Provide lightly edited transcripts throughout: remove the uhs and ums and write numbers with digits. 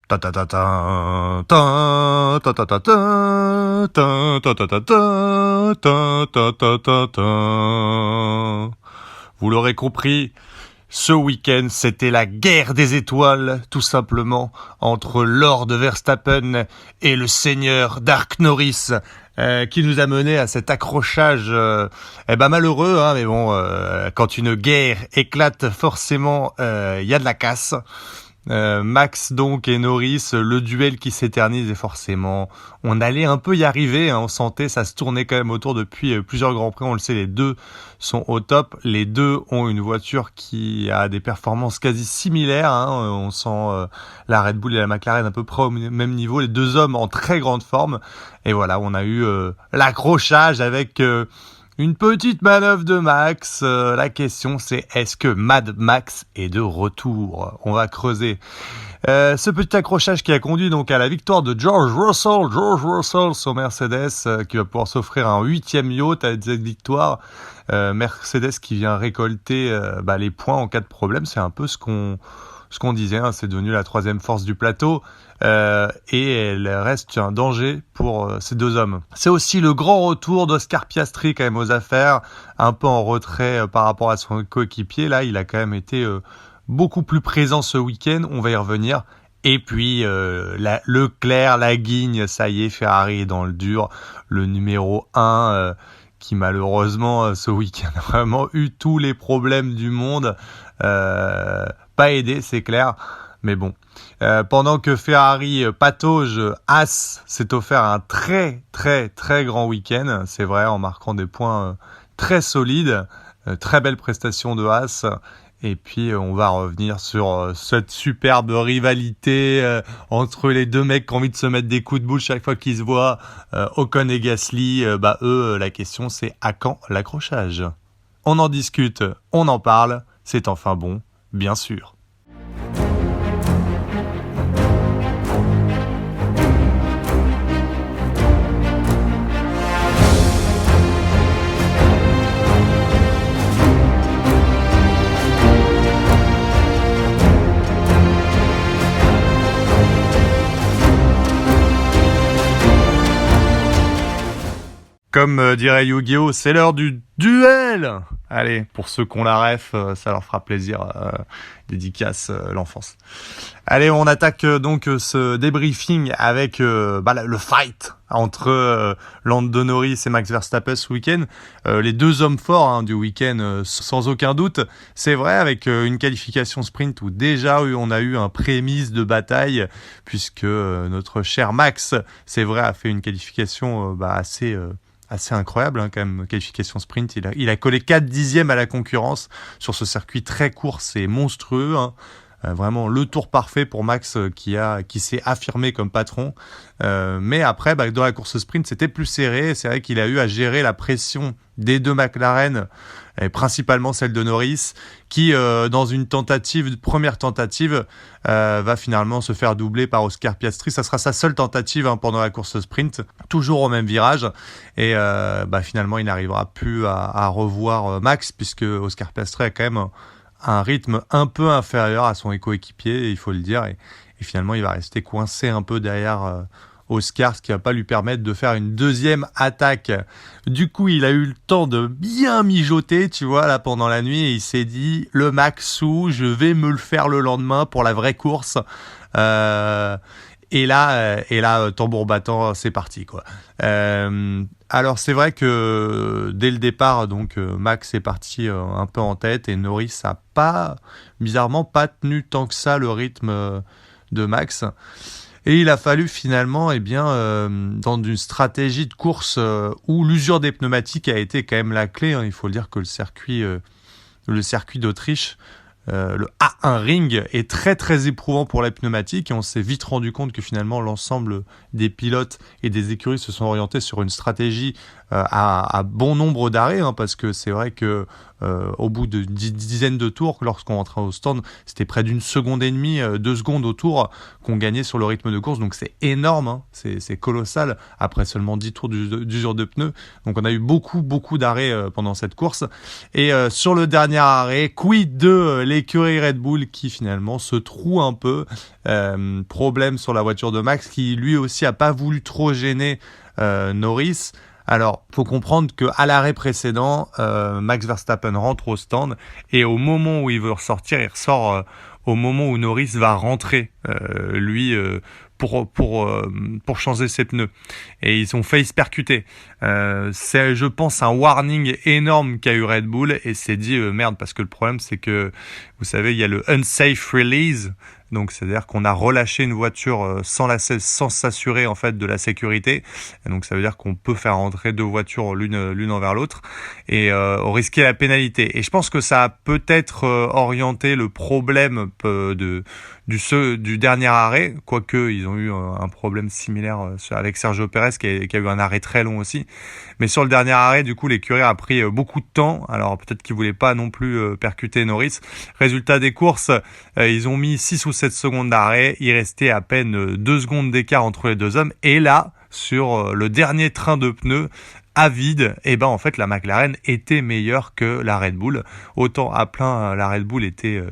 Ta ta ta ta ta ta ta ta ta ta ta ta ta ta ta ta ta. Vous l'aurez compris, ce week-end, c'était la guerre des étoiles, tout simplement, entre Lord Verstappen et le seigneur Dark Norris, qui nous a mené à cet accrochage malheureux, hein, mais bon, quand une guerre éclate, forcément, il y a de la casse. Max donc et Norris, le duel qui s'éternise, et forcément on allait un peu y arriver, hein, on sentait, ça se tournait quand même autour depuis plusieurs Grands Prix, on le sait, les deux sont au top, les deux ont une voiture qui a des performances quasi similaires, hein, on sent la Red Bull et la McLaren à peu près au même niveau, les deux hommes en très grande forme, et voilà, on a eu l'accrochage avec une petite manœuvre de Max. La question c'est, est-ce que Mad Max est de retour? On va creuser. Ce petit accrochage qui a conduit donc à la victoire de George Russell sur Mercedes, qui va pouvoir s'offrir un 8e yacht à cette victoire. Mercedes qui vient récolter les points en cas de problème. C'est un peu ce qu'on disait, hein, c'est devenu la 3e force du plateau, et elle reste un danger pour ces deux hommes. C'est aussi le grand retour d'Oscar Piastri quand même aux affaires, un peu en retrait par rapport à son coéquipier. Là, il a quand même été beaucoup plus présent ce week-end, on va y revenir. Et puis Leclerc, la guigne, ça y est, Ferrari est dans le dur, le numéro 1 qui malheureusement ce week-end a vraiment eu tous les problèmes du monde, pas aidé, c'est clair, mais bon. Pendant que Ferrari patauge, Haas s'est offert un très très très grand week-end, c'est vrai, en marquant des points très solides, très belle prestation de Haas. Et puis on va revenir sur cette superbe rivalité entre les deux mecs qui ont envie de se mettre des coups de boule chaque fois qu'ils se voient, Ocon et Gasly. Eux, la question c'est à quand l'accrochage? On en discute, on en parle, c'est enfin bon, bien sûr. Comme dirait Yu-Gi-Oh, c'est l'heure du duel. Allez, pour ceux qui ont la ref, ça leur fera plaisir. Dédicace l'enfance. Allez, on attaque donc ce débriefing avec le fight entre Lando Norris et Max Verstappen ce week-end. Les deux hommes forts du week-end, sans aucun doute. C'est vrai, avec une qualification sprint où déjà on a eu un prémisse de bataille, puisque notre cher Max, c'est vrai, a fait une qualification assez incroyable, hein, quand même, qualification sprint. Il a collé 4 dixièmes à la concurrence sur ce circuit très court, c'est monstrueux, hein. Vraiment le tour parfait pour Max qui s'est affirmé comme patron. Mais après, dans la course sprint, c'était plus serré. C'est vrai qu'il a eu à gérer la pression des deux McLaren, et principalement celle de Norris, qui, dans une première tentative, va finalement se faire doubler par Oscar Piastri. Ça sera sa seule tentative pendant la course sprint, toujours au même virage. Et finalement, il n'arrivera plus à revoir Max, puisque Oscar Piastri a quand même un rythme un peu inférieur à son coéquipier, il faut le dire, et finalement il va rester coincé un peu derrière Oscar, ce qui va pas lui permettre de faire une deuxième attaque. Du coup, il a eu le temps de bien mijoter, tu vois, là pendant la nuit, et il s'est dit, le Maxou, je vais me le faire le lendemain pour la vraie course. Et là, tambour battant, c'est parti, quoi. Alors c'est vrai que dès le départ, donc Max est parti un peu en tête, et Norris a bizarrement pas tenu tant que ça le rythme de Max. Et il a fallu finalement, dans une stratégie de course où l'usure des pneumatiques a été quand même la clé, hein. Il faut le dire que le circuit d'Autriche, le A1 Ring est très très éprouvant pour les pneumatiques, et on s'est vite rendu compte que finalement l'ensemble des pilotes et des écuries se sont orientés sur une stratégie à bon nombre d'arrêts, hein, parce que c'est vrai que au bout de dizaines de tours, lorsqu'on rentrait au stand, c'était près d'une seconde et demie, 2 secondes au tour qu'on gagnait sur le rythme de course. Donc c'est énorme, hein, c'est colossal après seulement 10 tours d'usure de pneus. Donc on a eu beaucoup d'arrêts pendant cette course. Et sur le dernier arrêt, quid de l'écurie Red Bull qui finalement se troue un peu. Problème sur la voiture de Max qui lui aussi a pas voulu trop gêner Norris. Alors, faut comprendre qu'à l'arrêt précédent, Max Verstappen rentre au stand et au moment où il veut ressortir, il ressort au moment où Norris va rentrer, pour changer ses pneus. Et ils ont failli se percuter. C'est, je pense, un warning énorme qu'a eu Red Bull et s'est dit merde, parce que le problème c'est que, vous savez, il y a le unsafe release. Donc c'est-à-dire qu'on a relâché une voiture sans s'assurer en fait de la sécurité. Et donc ça veut dire qu'on peut faire rentrer 2 voitures l'une envers l'autre et risquer la pénalité. Et je pense que ça a peut-être orienté le problème du dernier arrêt, quoique ils ont eu un problème similaire avec Sergio Pérez qui a eu un arrêt très long aussi. Mais sur le dernier arrêt, du coup, l'écurie a pris beaucoup de temps. Alors peut-être qu'ils voulaient pas non plus percuter Norris. Résultat des courses, ils ont mis 6 ou 7 secondes d'arrêt. Il restait à peine 2 secondes d'écart entre les deux hommes. Et là, sur le dernier train de pneus, à vide, et ben en fait la McLaren était meilleure que la Red Bull. Autant à plein, la Red Bull était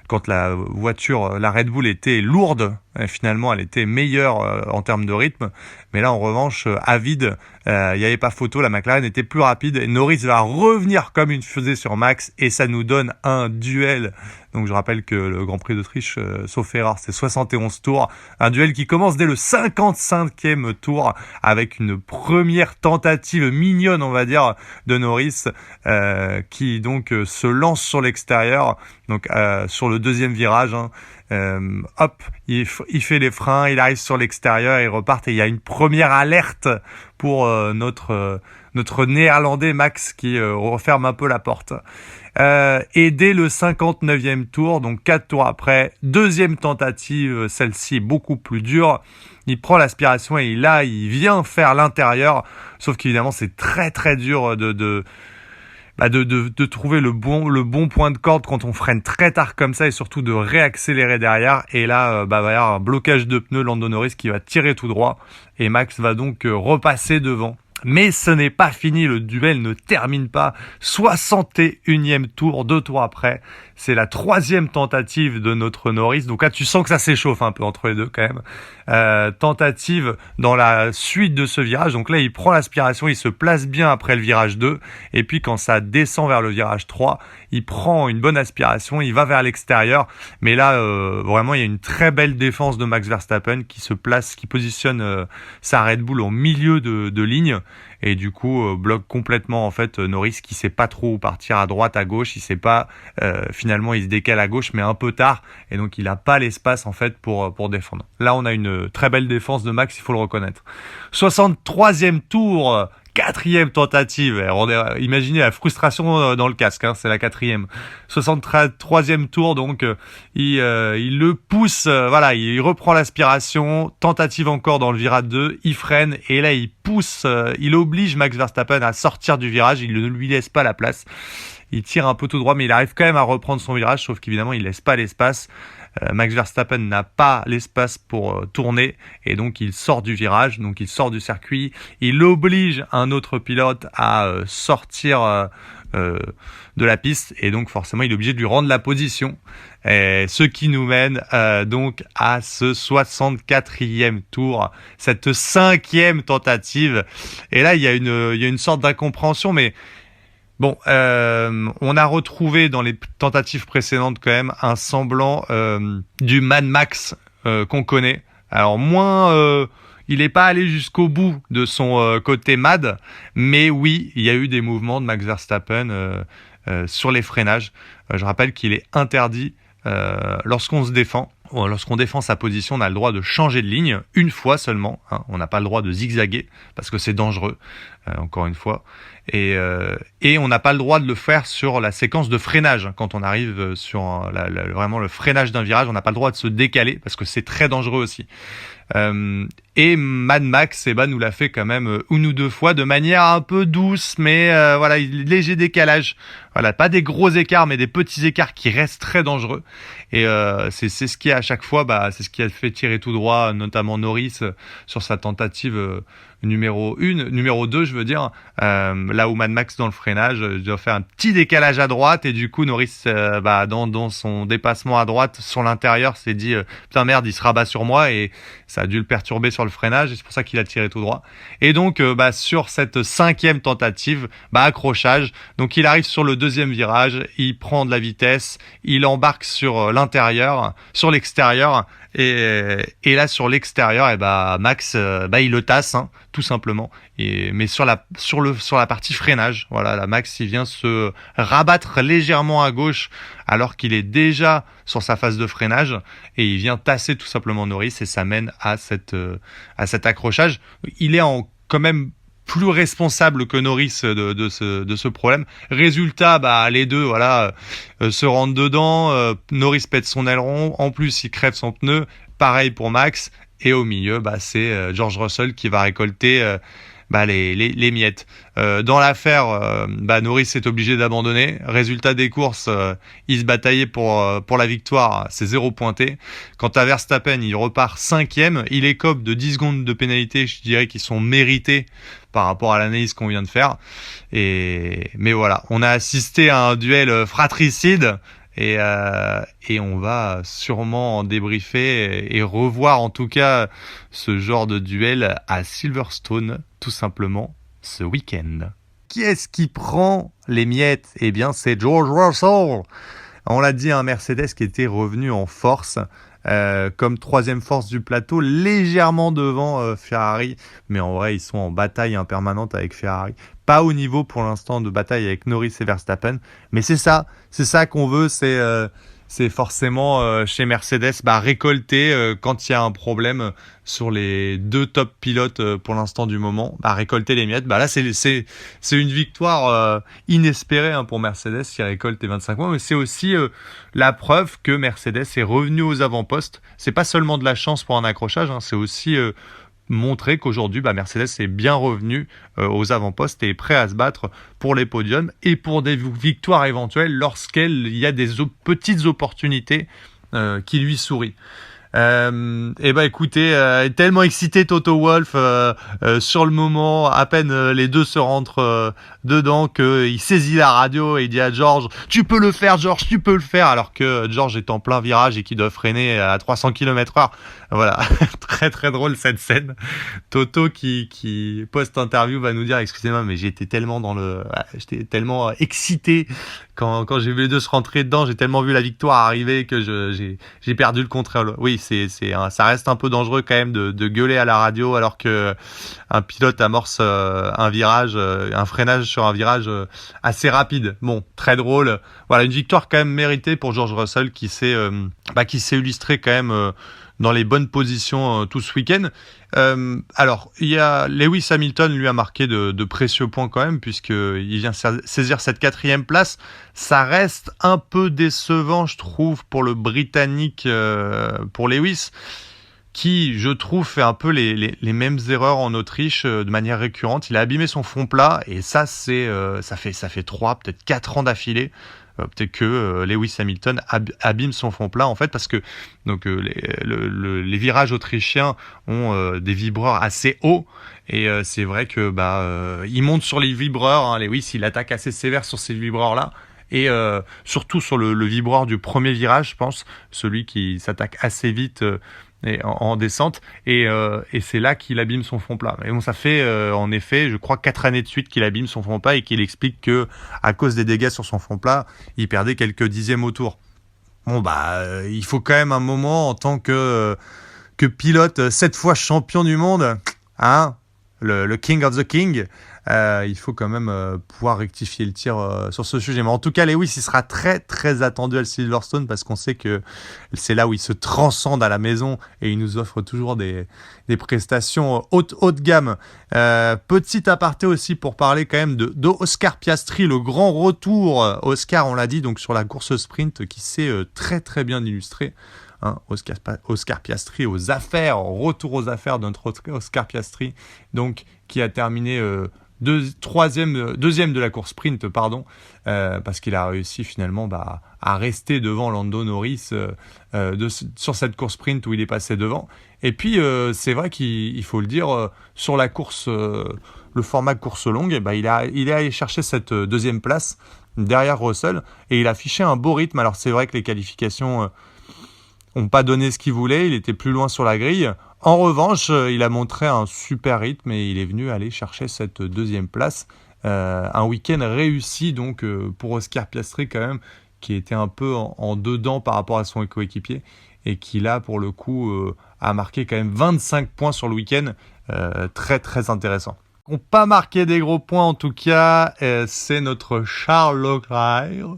quand la Red Bull était lourde, finalement elle était meilleure en termes de rythme, mais là en revanche à vide, il n'y avait pas photo, la McLaren était plus rapide et Norris va revenir comme une fusée sur Max et ça nous donne un duel. Donc je rappelle que le Grand Prix d'Autriche, sauf erreur, c'est 71 tours, un duel qui commence dès le 55e tour avec une première tentative mignonne, on va dire, de Norris qui donc se lance sur l'extérieur, donc sur le deuxième virage, hein. Hop, il fait les freins, il arrive sur l'extérieur, il repart et il y a une première alerte pour notre néerlandais Max qui referme un peu la porte. Et dès le 59e tour, donc 4 tours après, deuxième tentative, celle-ci beaucoup plus dure, il prend l'aspiration et il vient faire l'intérieur, sauf qu'évidemment c'est très très dur de trouver le bon point de corde quand on freine très tard comme ça et surtout de réaccélérer derrière. Et là, va y avoir un blocage de pneus, Lando Norris qui va tirer tout droit et Max va donc repasser devant. Mais ce n'est pas fini, le duel ne termine pas. 61e tour, 2 tours après. C'est la 3e tentative de notre Norris. Donc là, tu sens que ça s'échauffe un peu entre les deux quand même. Tentative dans la suite de ce virage. Donc là, il prend l'aspiration, il se place bien après le virage 2. Et puis quand ça descend vers le virage 3, il prend une bonne aspiration, il va vers l'extérieur. Mais là, vraiment, il y a une très belle défense de Max Verstappen qui se place, qui positionne sa Red Bull au milieu de ligne. Et du coup bloque complètement en fait Norris qui sait pas trop où partir, à droite, à gauche, il sait pas, finalement il se décale à gauche mais un peu tard et donc il a pas l'espace en fait pour défendre. Là on a une très belle défense de Max, il faut le reconnaître. 63e tour, 4e tentative. Imaginez la frustration dans le casque, hein, c'est la 4e. 63e tour, donc il le pousse, il reprend l'aspiration, tentative encore dans le virage 2, il freine et là il pousse, il oblige Max Verstappen à sortir du virage, il ne lui laisse pas la place. Il tire un peu tout droit mais il arrive quand même à reprendre son virage, sauf qu'évidemment il laisse pas l'espace. Max Verstappen n'a pas l'espace pour tourner et donc il sort du virage, donc il sort du circuit, il oblige un autre pilote à sortir de la piste et donc forcément il est obligé de lui rendre la position, et ce qui nous mène donc à ce 64e tour, cette 5e tentative. Et là il y a une sorte d'incompréhension, mais bon, on a retrouvé dans les tentatives précédentes quand même un semblant du Mad Max qu'on connaît. Alors moins, il n'est pas allé jusqu'au bout de son côté mad, mais oui, il y a eu des mouvements de Max Verstappen sur les freinages. Je rappelle qu'il est interdit lorsqu'on se défend lorsqu'on défend sa position, on a le droit de changer de ligne une fois seulement. On n'a pas le droit de zigzaguer parce que c'est dangereux, encore une fois. Et on n'a pas le droit de le faire sur la séquence de freinage. Quand on arrive sur vraiment le freinage d'un virage, on n'a pas le droit de se décaler parce que c'est très dangereux aussi. Et Mad Max nous l'a fait quand même une ou deux fois de manière un peu douce, mais léger décalage. Voilà, pas des gros écarts, mais des petits écarts qui restent très dangereux. Et c'est ce qui à chaque fois, c'est ce qui a fait tirer tout droit, notamment Norris sur sa tentative numéro 2, je veux dire, là où Mad Max dans le freinage doit faire un petit décalage à droite et du coup Norris dans son dépassement à droite sur l'intérieur s'est dit putain merde, il se rabat sur moi et ça a dû le perturber sur le freinage et c'est pour ça qu'il a tiré tout droit. Et donc sur cette 5e tentative, accrochage. Donc il arrive sur le 2e virage, il prend de la vitesse, il embarque sur l'extérieur. Et là sur l'extérieur, Max, il le tasse, tout simplement. Mais sur la partie freinage, voilà, là Max il vient se rabattre légèrement à gauche alors qu'il est déjà sur sa phase de freinage et il vient tasser tout simplement Norris et ça mène à cet accrochage. Il est quand même plus responsable que Norris de ce problème. Résultat, les deux se rentrent dedans. Norris pète son aileron, en plus il crève son pneu. Pareil pour Max. Et au milieu, c'est George Russell qui va récolter les miettes. Dans l'affaire, Norris est obligé d'abandonner. Résultat des courses, il se bataillait pour la victoire, c'est 0 pointé. Quant à Verstappen, il repart 5e. Il écope de 10 secondes de pénalité, je dirais qu'ils sont mérités par rapport à l'analyse qu'on vient de faire. Mais voilà, on a assisté à un duel fratricide. Et on va sûrement en débriefer et revoir en tout cas ce genre de duel à Silverstone, tout simplement, ce week-end. Qui est-ce qui prend les miettes ? Eh bien, c'est George Russell. On l'a dit, un Mercedes qui était revenu en force, comme 3e force du plateau, légèrement devant Ferrari. Mais en vrai, ils sont en bataille permanente avec Ferrari. Pas au niveau pour l'instant de bataille avec Norris et Verstappen, mais c'est ça qu'on veut, c'est forcément chez Mercedes récolter quand il y a un problème sur les 2 top pilotes pour l'instant du moment, récolter les miettes. Là c'est une victoire inespérée pour Mercedes qui récolte les 25 points, mais c'est aussi la preuve que Mercedes est revenu aux avant-postes. C'est pas seulement de la chance pour un accrochage, c'est aussi montrer qu'aujourd'hui Mercedes est bien revenu aux avant-postes et est prêt à se battre pour les podiums et pour des victoires éventuelles lorsqu'il y a des petites opportunités qui lui sourient. Écoutez, tellement excité Toto Wolff sur le moment, à peine les deux se rentrent dedans qu'il saisit la radio et il dit à George « Tu peux le faire George, tu peux le faire !» alors que George est en plein virage et qu'il doit freiner à 300 km/h. Voilà, très très drôle cette scène. Toto qui post-interview va nous dire « Excusez-moi, mais j'étais tellement j'étais tellement excité quand j'ai vu les deux se rentrer dedans, j'ai tellement vu la victoire arriver que j'ai perdu le contrôle. » Oui, ça reste un peu dangereux quand même de gueuler à la radio alors que un pilote amorce un virage, un freinage sur un virage assez rapide. Bon, très drôle. Voilà, une victoire quand même méritée pour George Russell qui s'est illustré quand même dans les bonnes positions tout ce week-end. Alors, il y a Lewis Hamilton lui a marqué de précieux points quand même puisqu'il vient saisir cette 4e place. Ça reste un peu décevant, je trouve, pour le Britannique, pour Lewis, qui, je trouve, fait un peu les mêmes erreurs en Autriche de manière récurrente. Il a abîmé son fond plat et ça fait 3, peut-être 4 ans d'affilée. Peut-être que Lewis Hamilton abîme son fond plat en fait parce que les virages autrichiens ont des vibreurs assez hauts et c'est vrai que il monte sur les vibreurs. Lewis il attaque assez sévère sur ces vibreurs là et surtout sur le vibreur du premier virage, je pense, celui qui s'attaque assez vite en descente et c'est là qu'il abîme son fond plat. Et bon, ça fait en effet, je crois 4 années de suite qu'il abîme son fond plat et qu'il explique que à cause des dégâts sur son fond plat, il perdait quelques dixièmes au tour. Bon il faut quand même un moment en tant que pilote 7 fois champion du monde, le King of the King. Il faut quand même pouvoir rectifier le tir sur ce sujet. Mais en tout cas, Lewis, il sera très très attendu à Silverstone parce qu'on sait que c'est là où il se transcende à la maison et il nous offre toujours des prestations haut de gamme. Petit aparté aussi pour parler quand même de Oscar Piastri, le grand retour. Oscar, on l'a dit, donc sur la course sprint qui s'est très très bien illustré. Hein, Oscar Piastri aux affaires, retour aux affaires de notre Oscar Piastri, donc qui a terminé deuxième de la course sprint, parce qu'il a réussi finalement à rester devant Lando Norris sur cette course sprint où il est passé devant. Et puis c'est vrai qu'il faut le dire, sur la course, le format course longue, il est allé chercher cette deuxième place derrière Russell et il a affiché un beau rythme. Alors c'est vrai que les qualifications n'ont pas donné ce qu'il voulait, il était plus loin sur la grille. En revanche, il a montré un super rythme et il est venu aller chercher cette deuxième place. Un week-end réussi donc pour Oscar Piastri quand même, qui était un peu en dedans par rapport à son coéquipier et qui là pour le coup a marqué quand même 25 points sur le week-end. Très très intéressant. N'ont pas marqué des gros points en tout cas, c'est notre Charles Leclerc.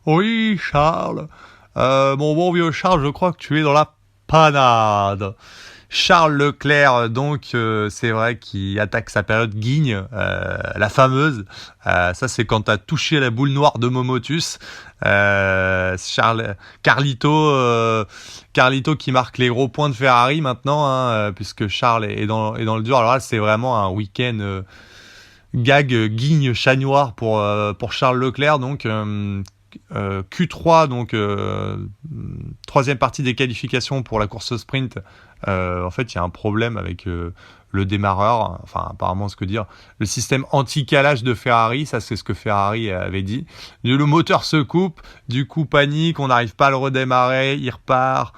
Oui Charles, mon bon vieux Charles, je crois que tu es dans la panade. Charles Leclerc, donc, c'est vrai qu'il attaque sa période guigne, la fameuse. Ça, c'est quand tu as touché la boule noire de Momotus. Carlito qui marque les gros points de Ferrari maintenant, hein, puisque Charles est dans le dur. Alors là, c'est vraiment un week-end gag, guigne, chat noir pour Charles Leclerc. Donc, Q3, donc troisième partie des qualifications pour la course sprint. En fait, il y a un problème avec le démarreur, enfin apparemment ce que dire, le système anti-calage de Ferrari, ça c'est ce que Ferrari avait dit. Le moteur se coupe, du coup panique, on n'arrive pas à le redémarrer, il repart,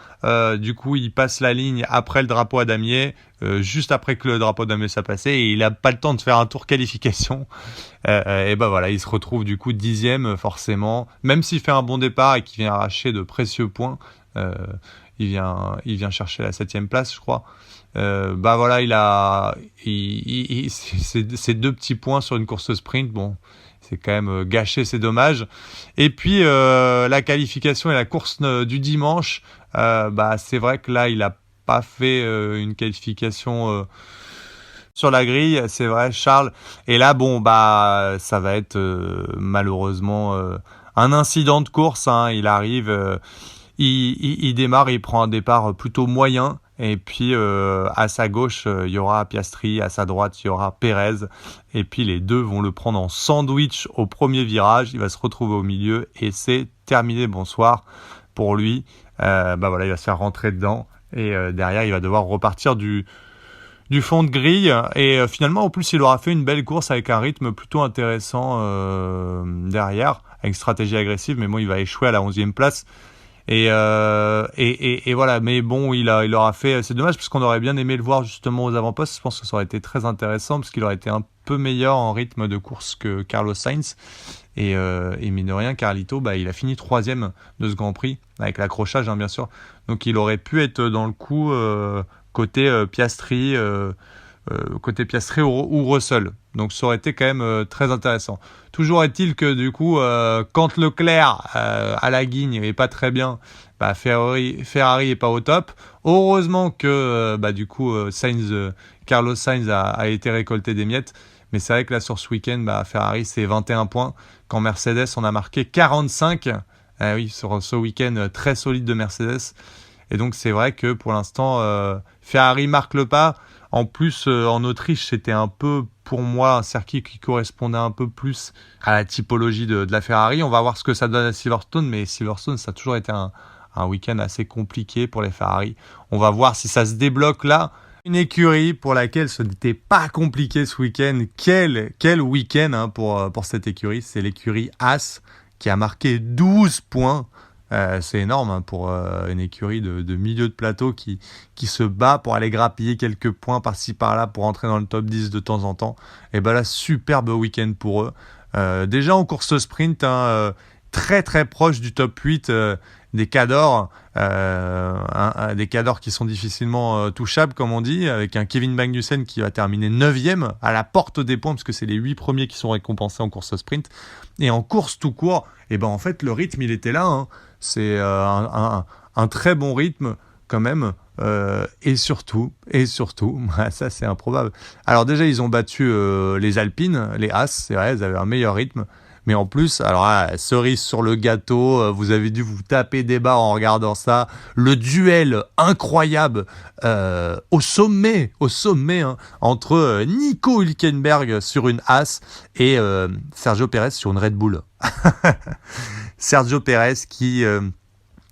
du coup il passe la ligne après le drapeau à damier, juste après que le drapeau à damier soit passé, et il n'a pas le temps de faire un tour qualification. Et voilà, il se retrouve du coup 10e forcément, même s'il fait un bon départ et qu'il vient arracher de précieux points. Il vient chercher la 7e place, je crois. Voilà, c'est 2 petits points sur une course sprint. Bon, c'est quand même gâché, c'est dommage. Et puis la qualification et la course du dimanche, c'est vrai que là, il a pas fait une qualification sur la grille, c'est vrai, Charles. Et là, ça va être malheureusement un incident de course. Hein. Il arrive. Il démarre, il prend un départ plutôt moyen. Et puis à sa gauche, il y aura Piastri, à sa droite, il y aura Pérez. Et puis les deux vont le prendre en sandwich au premier virage. Il va se retrouver au milieu et c'est terminé. Bonsoir pour lui. Voilà, il va se faire rentrer dedans. Et derrière, il va devoir repartir du fond de grille. Et finalement, en plus, il aura fait une belle course avec un rythme plutôt intéressant derrière, avec une stratégie agressive. Mais bon, il va échouer à la 11e place. Et voilà, mais bon, il aura fait, c'est dommage parce qu'on aurait bien aimé le voir justement aux avant-postes. Je pense que ça aurait été très intéressant parce qu'il aurait été un peu meilleur en rythme de course que Carlos Sainz. Et mine de rien, Carlito, il a fini 3e de ce Grand Prix avec l'accrochage, hein, bien sûr. Donc il aurait pu être dans le coup côté Piastri ou Russell. Donc ça aurait été quand même très intéressant. Toujours est-il que du coup, quand Leclerc à la guigne est pas très bien, Ferrari est pas au top. Heureusement que du coup Carlos Sainz a été récolté des miettes. Mais c'est vrai que là sur ce week-end, Ferrari c'est 21 points. Quand Mercedes on a marqué 45. Oui, sur ce week-end très solide de Mercedes. Et donc c'est vrai que pour l'instant, Ferrari marque le pas. En plus, en Autriche, c'était un peu, pour moi, un circuit qui correspondait un peu plus à la typologie de la Ferrari. On va voir ce que ça donne à Silverstone, mais Silverstone, ça a toujours été un week-end assez compliqué pour les Ferrari. On va voir si ça se débloque là. Une écurie pour laquelle ce n'était pas compliqué ce week-end. Quel week-end hein, pour cette écurie. C'est l'écurie Haas qui a marqué 12 points. C'est énorme hein, pour une écurie de milieu de plateau qui se bat pour aller grappiller quelques points par-ci par-là pour entrer dans le top 10 de temps en temps. Et là, superbe week-end pour eux. Déjà en course sprint, très très proche du top 8 des cadors, des cadors qui sont difficilement touchables, comme on dit, avec un Kevin Magnussen qui va terminer 9e à la porte des points, parce que c'est les 8 premiers qui sont récompensés en course sprint. Et en course tout court, et ben en fait le rythme il était là, hein. C'est un très bon rythme quand même, et surtout, ça c'est improbable. Alors déjà ils ont battu les Alpines, les As, c'est vrai, ils avaient un meilleur rythme. Mais en plus, alors cerise sur le gâteau, vous avez dû vous taper des barres en regardant ça. Le duel incroyable au sommet, hein, entre Nico Hülkenberg sur une As et Sergio Pérez sur une Red Bull. Sergio Pérez qui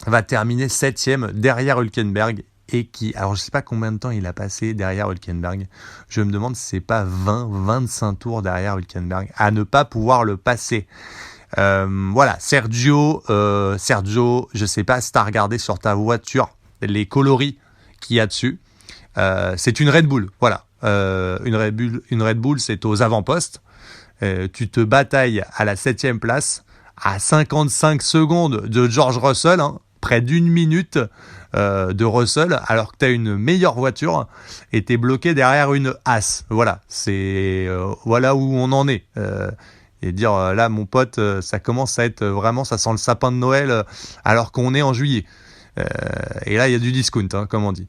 va terminer 7e derrière Hülkenberg. Et qui, alors je sais pas combien de temps il a passé derrière Hülkenberg, je me demande si c'est pas 20-25 tours derrière Hülkenberg, à ne pas pouvoir le passer. Voilà, Sergio, je sais pas si t'as regardé sur ta voiture les coloris qu'il y a dessus, c'est une Red Bull, voilà, une Red Bull c'est aux avant-postes, tu te batailles à la 7e place, à 55 secondes de George Russell, hein, près d'une minute de Russell, alors que tu as une meilleure voiture et tu es bloqué derrière une As. Voilà, c'est voilà où on en est. Et dire là, mon pote, ça commence à être vraiment, ça sent le sapin de Noël alors qu'on est en juillet. Et là, il y a du discount, hein, comme on dit.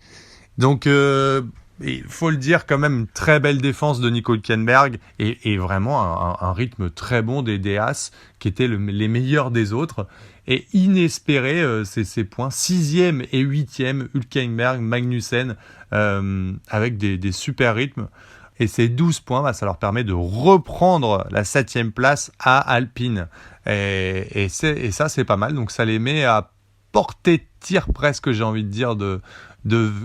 Donc, il faut le dire quand même, une très belle défense de Nico Hülkenberg et vraiment un rythme très bon des As qui étaient les meilleurs des autres. Et inespéré, ces points, 6e et 8e, Hülkenberg, Magnussen, avec des super rythmes. Et ces 12 points, ça leur permet de reprendre la 7e place à Alpine. Et ça, c'est pas mal. Donc ça les met à portée de tir presque, j'ai envie de dire, de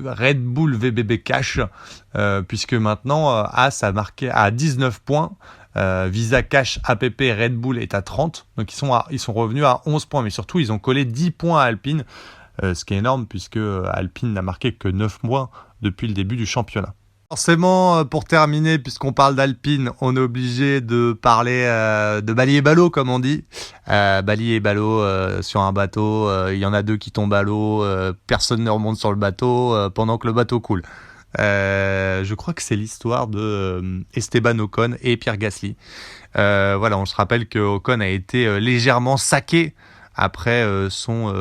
Red Bull VBB Cash, puisque maintenant, As a marqué à 19 points. Visa Cash APP Red Bull est à 30, donc ils sont revenus à 11 points, mais surtout ils ont collé 10 points à Alpine, ce qui est énorme puisque Alpine n'a marqué que 9 points depuis le début du championnat. Forcément, pour terminer, puisqu'on parle d'Alpine, on est obligé de parler de Bali et Ballot, comme on dit. Bali et Ballot sur un bateau, il y en a deux qui tombent à l'eau, personne ne remonte sur le bateau pendant que le bateau coule. Je crois que c'est l'histoire de Esteban Ocon et Pierre Gasly. Voilà, on se rappelle que Ocon a été légèrement saqué après son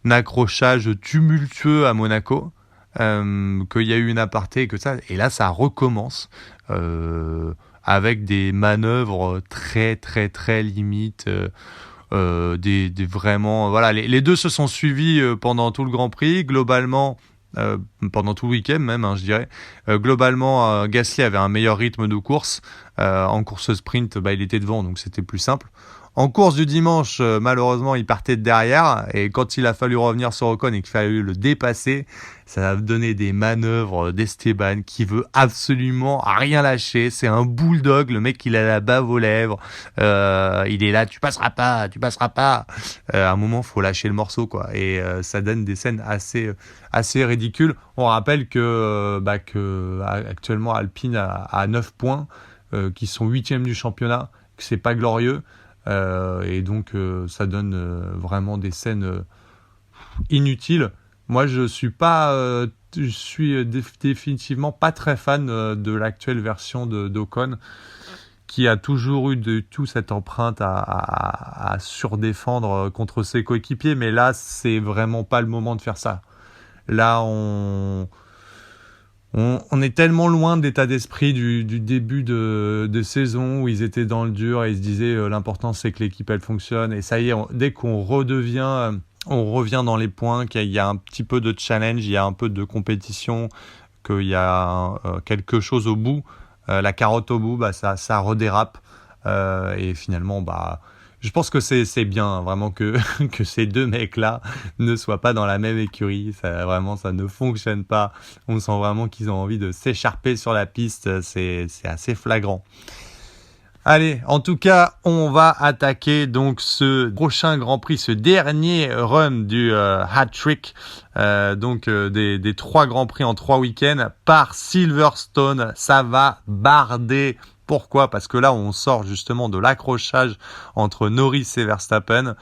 accrochage tumultueux à Monaco, qu'il y a eu une aparté et que ça, et là ça recommence avec des manœuvres très très très limites. Des vraiment, voilà, les deux se sont suivis pendant tout le Grand Prix, globalement. Pendant tout le week-end même, hein, je dirais. Globalement, Gasly avait un meilleur rythme de course. En course sprint, il était devant, donc c'était plus simple. En course du dimanche, malheureusement, il partait de derrière. Et quand il a fallu revenir sur Ocon et qu'il fallait le dépasser, ça a donné des manœuvres d'Esteban qui veut absolument rien lâcher. C'est un bulldog, le mec il a la bave aux lèvres. Il est là, tu passeras pas. À un moment, faut lâcher le morceau, quoi. Et ça donne des scènes assez ridicules. On rappelle que actuellement Alpine a 9 points, qui sont 8e du championnat, que c'est pas glorieux. Et donc ça donne vraiment des scènes inutiles. Moi je suis définitivement pas très fan de l'actuelle version d'Ocon, qui a toujours eu de tout cette empreinte à surdéfendre contre ses coéquipiers, mais là c'est vraiment pas le moment de faire ça. Là on est tellement loin de l'état d'esprit du début de saison où ils étaient dans le dur et ils se disaient l'important c'est que l'équipe elle fonctionne, et ça y est, dès qu'on revient dans les points, qu'il y a un petit peu de challenge, il y a un peu de compétition, qu'il y a quelque chose au bout, la carotte au bout, ça redérape, et finalement je pense que c'est bien vraiment que ces deux mecs-là ne soient pas dans la même écurie. Ça ne fonctionne pas. On sent vraiment qu'ils ont envie de s'écharper sur la piste. C'est assez flagrant. Allez, en tout cas, on va attaquer donc ce prochain Grand Prix, ce dernier run du hat-trick, des 3 Grands Prix en 3 week-ends par Silverstone. Ça va barder Pourquoi ? Parce que là, on sort justement de l'accrochage entre Norris et Verstappen.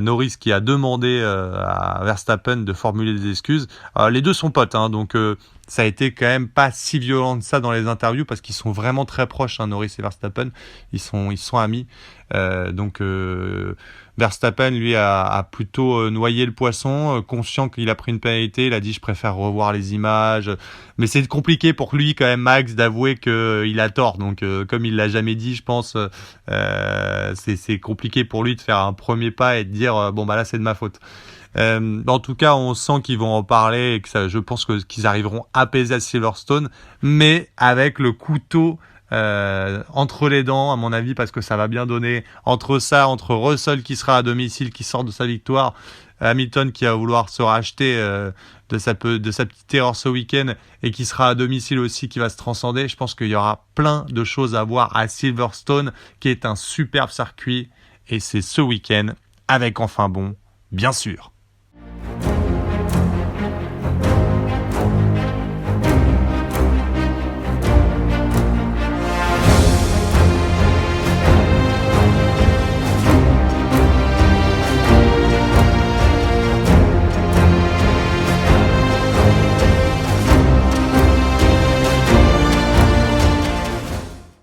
Norris qui a demandé à Verstappen de formuler des excuses. Les deux sont potes, donc ça a été quand même pas si violent que ça dans les interviews parce qu'ils sont vraiment très proches, Norris et Verstappen. Ils sont amis. Donc Verstappen, lui, a plutôt noyé le poisson, conscient qu'il a pris une pénalité. Il a dit « je préfère revoir les images ». Mais c'est compliqué pour lui, quand même, Max, d'avouer qu'il a tort. Donc, comme il l'a jamais dit, je pense, c'est compliqué pour lui de faire un premier pas et de dire « bon, bah là, c'est de ma faute ». En tout cas, on sent qu'ils vont en parler et que je pense qu'ils arriveront apaisés à Silverstone, mais avec le couteau entre les dents, à mon avis, parce que ça va bien donner entre Russell qui sera à domicile, qui sort de sa victoire, Hamilton qui va vouloir se racheter de sa petite erreur ce week-end et qui sera à domicile aussi, qui va se transcender. Je pense qu'il y aura plein de choses à voir à Silverstone, qui est un superbe circuit, et c'est ce week-end avec Enfin Bon, bien sûr.